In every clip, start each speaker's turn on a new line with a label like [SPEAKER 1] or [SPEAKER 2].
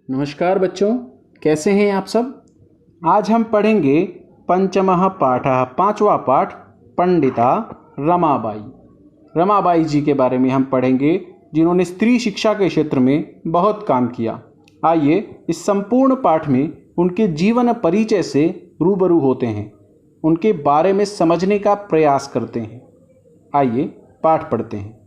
[SPEAKER 1] नमस्कार बच्चों, कैसे हैं आप सब। आज हम पढ़ेंगे पंचमः पाठः, पांचवा पाठ पंडिता रमाबाई। रमाबाई जी के बारे में हम पढ़ेंगे, जिन्होंने स्त्री शिक्षा के क्षेत्र में बहुत काम किया। आइए इस संपूर्ण पाठ में उनके जीवन परिचय से रूबरू होते हैं, उनके बारे में समझने का प्रयास करते हैं। आइए पाठ पढ़ते हैं।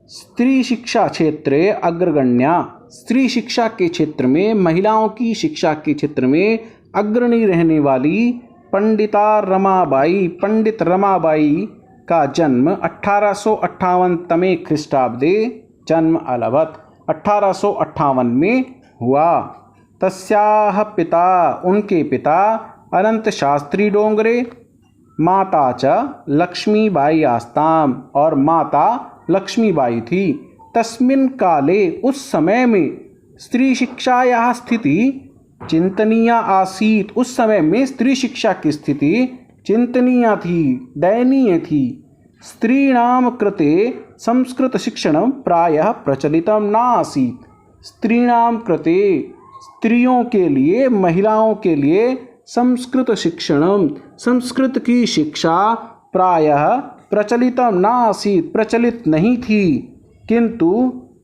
[SPEAKER 1] स्त्री शिक्षा क्षेत्रे अग्रगण्या, स्त्री शिक्षा के क्षेत्र में, महिलाओं की शिक्षा के क्षेत्र में अग्रणी रहने वाली पंडिता रमाबाई, पंडित रमाबाई का जन्म 1858 तमे ख्रीष्टाब्दे जन्म अलभत, 1858 में हुआ। तस्याः पिता, उनके पिता अनंत शास्त्री डोंगरे, माता च लक्ष्मीबाई आस्ताम, और माता लक्ष्मीबाई थी। तस्मिन् काले, उस समय में, स्त्री शिक्षायाः स्थिति चिंतनीया आसीत्, उस समय में स्त्री शिक्षा की स्थिति चिंतनीया थी, दयनीय थी। स्त्रीणां कृते संस्कृत शिक्षणं प्रायः प्रचलितं न आसीत्, स्त्रीणां कृते, स्त्रियों के लिए, महिलाओं के लिए संस्कृत शिक्षणं, संस्कृत की शिक्षा प्रायः प्रचलितं न आसीत्, प्रचलित नहीं थी। किंतु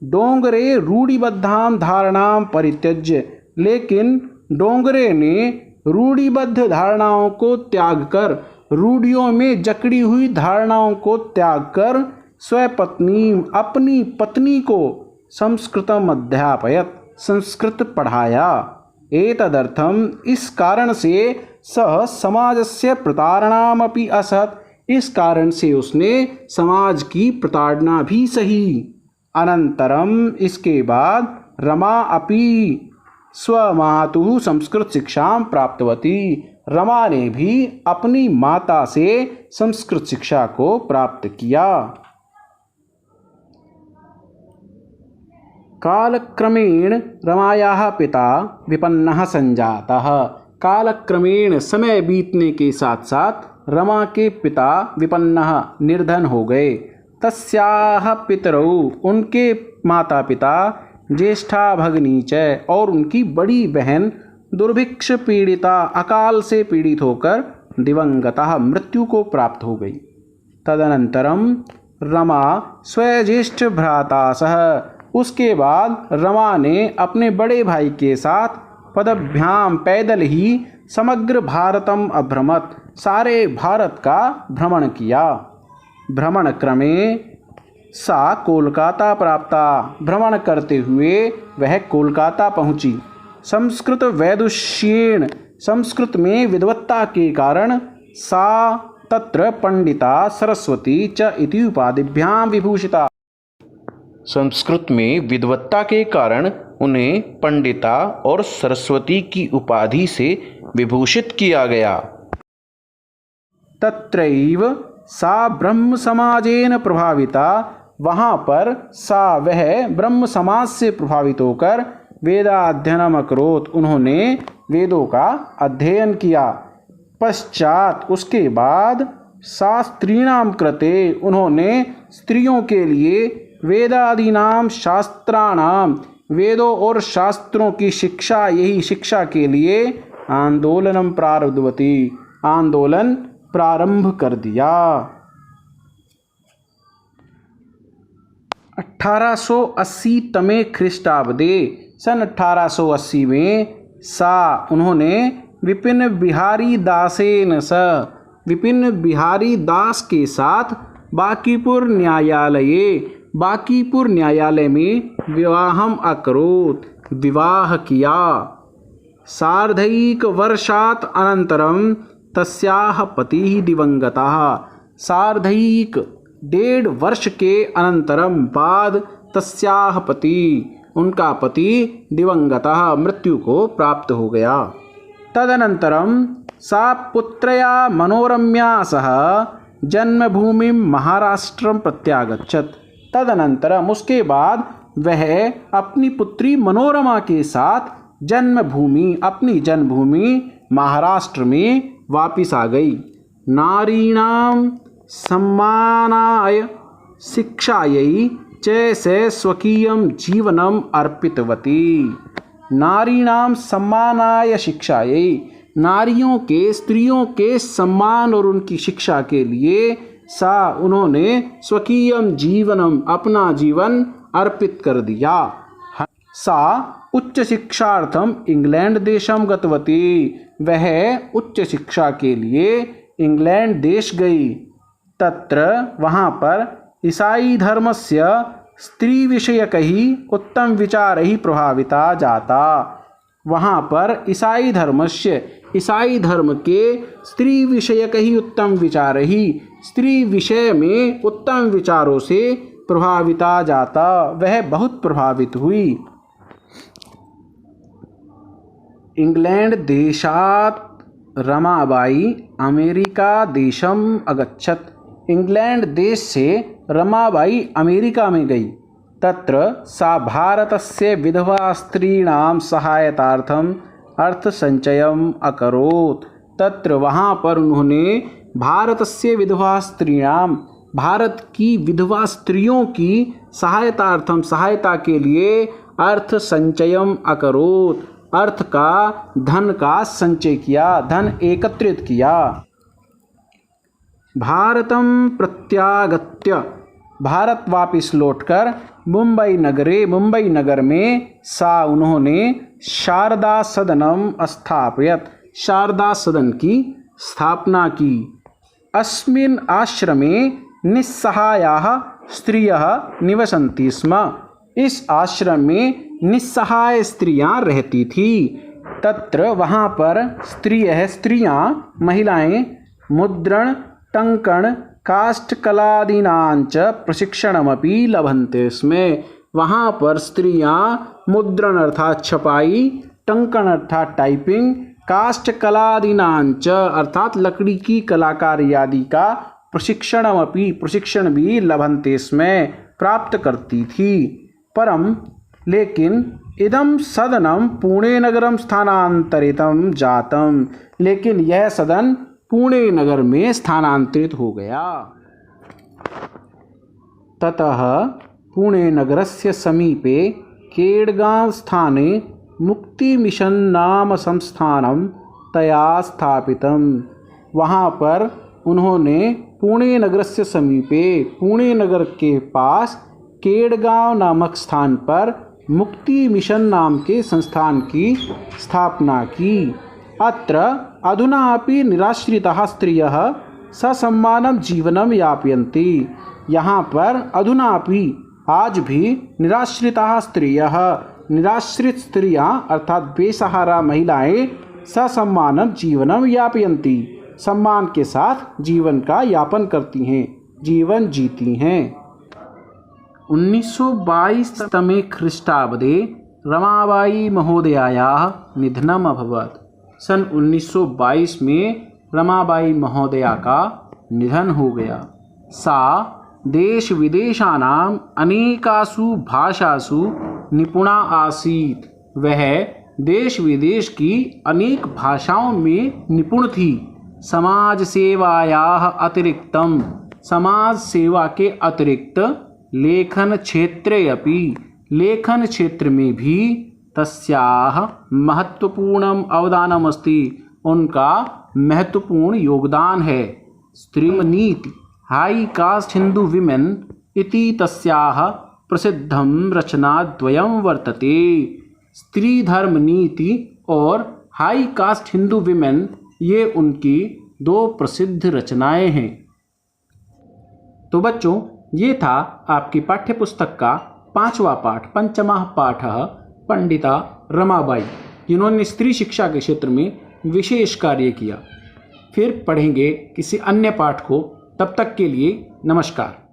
[SPEAKER 1] डोंगरे रूढ़िबद्धां धारणां परित्यज्य, लेकिन डोंगरे ने रूढ़िबद्ध धारणाओं को त्याग कर, रूढ़ियों में जकड़ी हुई धारणाओं को त्याग कर, स्वपत्नी, अपनी पत्नी को संस्कृतम अध्यापयत, संस्कृत पढ़ाया। एतदर्थम, इस कारण से, सह समाजस्य प्रतारणामपि असत्, इस कारण से उसने समाज की प्रताड़ना भी सही। अनंतरम, इसके बाद, रमा अपि स्वमातुः संस्कृत शिक्षां प्राप्तवती, रमा ने भी अपनी माता से संस्कृत शिक्षा को प्राप्त किया। कालक्रमेण रमायाः पिता विपन्नः संजातः, कालक्रमेण, समय बीतने के साथ साथ रमा के पिता विपन्नः, निर्धन हो गए। तस्याः पितरौ, उनके माता पिता, ज्येष्ठा भगिनी च, और उनकी बड़ी बहन, दुर्भिक्ष पीड़िता, अकाल से पीड़ित होकर दिवंगता, मृत्यु को प्राप्त हो गई। तदनंतरम रमा स्वज्येष्ठ भ्राता सह, उसके बाद रमा ने अपने बड़े भाई के साथ पदभ्याम, पैदल ही, समग्र भारतम अभ्रमत, सारे भारत का भ्रमण किया। भ्रमण क्रमे सा कोलकाता प्राप्ता, भ्रमण करते हुए वह कोलकाता पहुंची। संस्कृत वैदुष्येण, संस्कृत में विद्वत्ता के कारण, सा तत्र पंडिता सरस्वती च इति उपाधिभ्यां विभूषिता, संस्कृत में विद्वत्ता के कारण उन्हें पंडिता और सरस्वती की उपाधि से विभूषित किया गया। तत्रैव सा ब्रह्म समाजेन प्रभाविता, वहाँ पर सा, वह ब्रह्म समाज से प्रभावित होकर वेदाध्ययनम अकरोत्, उन्होंने वेदों का अध्ययन किया। पश्चात, उसके बाद, सा स्त्रीणां कृते, उन्होंने स्त्रियों के लिए वेदादीनां शास्त्राणां, वेदों और शास्त्रों की शिक्षा, यही शिक्षा के लिए आंदोलनम प्रारब्धवती, आंदोलन प्रारंभ कर दिया। 1880 तमे ख्रीष्टाब्दे, सन 1880 में, सा, उन्होंने विपिन बिहारी दासेन स, विपिन बिहारी दास के साथ बांकीपुर न्यायालये, बांकीपुर न्यायालय में विवाहम अकरोत्, विवाह किया। सार्धैक वर्षात् अनंतरम तस्याः पतिः दिवंगतः, सार्धैक, 1.5 वर्ष के अनंतरम, बाद, तस्याः पति, उनका पति, दिवंगतः, मृत्यु को प्राप्त हो गया। तदनंतरम सा पुत्रया मनोरम्या सह जन्मभूमिं महाराष्ट्रं प्रत्यागच्छत्, तदनंतरम, उसके बाद वह अपनी पुत्री मनोरमा के साथ जन्मभूमि, अपनी जन्मभूमि महाराष्ट्र में वापिस आ गई। नारीणां सम्मानाय शिक्षायै च से स्वकीयं जीवनम अर्पितवती। नारीणां सम्मानाय शिक्षायै, नारियों के स्त्रियों के सम्मान और उनकी शिक्षा के लिए सा उन्होंने स्वकीयं जीवनम अपना जीवन अर्पित कर दिया। सा उच्च शिक्षार्थम इंग्लैंड देशम गतवती, वह उच्च शिक्षा के लिए इंग्लैंड देश गई। तत्र वहाँ पर ईसाई धर्मस्य स्त्री विषयकैः उत्तम विचारैः प्रभाविता जाता। वहाँ पर ईसाई धर्मस्य, ईसाई धर्म के स्त्री विषयकैः उत्तम विचारैः, स्त्री विषय में उत्तम विचारों से प्रभाविता जाता, वह बहुत प्रभावित हुई। इंग्लैंड देशात् रमाबाई अमेरिका देशम अगच्छत, इंग्लैंड देश से रमाबाई अमेरिका में गई। तत्र सा भारतस्य विधवा स्त्रीणां सहायतार्थम अर्थसंचयम् अकरोत्, तत्र वहाँ पर उन्होंने भारतस्य विधवा स्त्रीणां, भारत की विधवा स्त्रियों की सहायतार्थम, सहायता के लिए अर्थ संचयम अकरोत्, अर्थ का, धन का संचय किया, धन एकत्रित किया। भारतम प्रत्यागत्य, भारत वापिस लौटकर मुंबई नगरे, मुंबई नगर में सा उन्होंने शारदा सदनम स्थापयत, शारदा सदन की स्थापना की। अस्मिन् आश्रमे निस्सहायाः स्त्रियः निवसन्ति स्म, इस आश्रम में निस्सहाय स्त्रियां रहती थी। तत्र वहाँ पर स्त्रियां, महिलाएं मुद्रण, टंकण, काष्ठकलादीनांच प्रशिक्षणमपि लभन्ते स्म, वहाँ पर स्त्रियां मुद्रण अर्थात छपाई, टंकण अर्थात टाइपिंग, काष्ठकलादीनांच अर्थात लकड़ी की कलाकारी आदि का प्रशिक्षणमपि, प्रशिक्षण भी लभन्ते स्म, प्राप्त करती थी। परम लेकिन इदम सदनम पुणे नगरम स्थानांतरितम जातम, लेकिन यह सदन पुणे नगर में स्थानांतरित हो गया। ततः पुणे नगरस्य समीपे केडगांव स्थाने मुक्ति मिशन नाम संस्थानम तया स्थापितम, वहाँ पर उन्होंने पुणे नगरस्य समीपे, पुणे नगर के पास केडगांव नामक स्थान पर मुक्ति मिशन नाम के संस्थान की स्थापना की। अत्र अधुनापि निराश्रिताः स्त्रियः ससम्मानं जीवनं यापयन्ति, यहाँ पर अधुनापि आज भी निराश्रिताः स्त्रियः, निराश्रित स्त्रियाँ अर्थात बेसहारा महिलाएं ससम्मानं जीवनं यापयन्ति, सम्मान के साथ जीवन का यापन करती हैं, जीवन जीती हैं। 1922 तमे ख्रीष्टाब्दे रमाबाई महोदयायाः निधनम् अभवत्, सन 1922 में रमाबाई महोदया का निधन हो गया। सा देश विदेशानां अनेकासु भाषासु निपुणा आसीत्, वह देश विदेश की अनेक भाषाओं में निपुण थी। समाज सेवायाः अतिरिक्तम, समाज सेवा के अतिरिक्त लेखन क्षेत्रे अपि, लेखन क्षेत्र में भी तस्याः महत्वपूर्णम अवदानम अस्ति, उनका महत्वपूर्ण योगदान है। स्त्रीनीति हाई कास्ट हिंदू विमेन इति तस्याः प्रसिद्धं रचनाद्वयं वर्तते। स्त्री धर्म नीति और हाई कास्ट हिंदू विमेन, ये उनकी दो प्रसिद्ध रचनाएं हैं। तो बच्चों, ये था आपकी पाठ्य पुस्तक का 5वां पाठ, पंचमः पाठः पंडिता रमाबाई, जिन्होंने स्त्री शिक्षा के क्षेत्र में विशेष कार्य किया। फिर पढ़ेंगे किसी अन्य पाठ को, तब तक के लिए नमस्कार।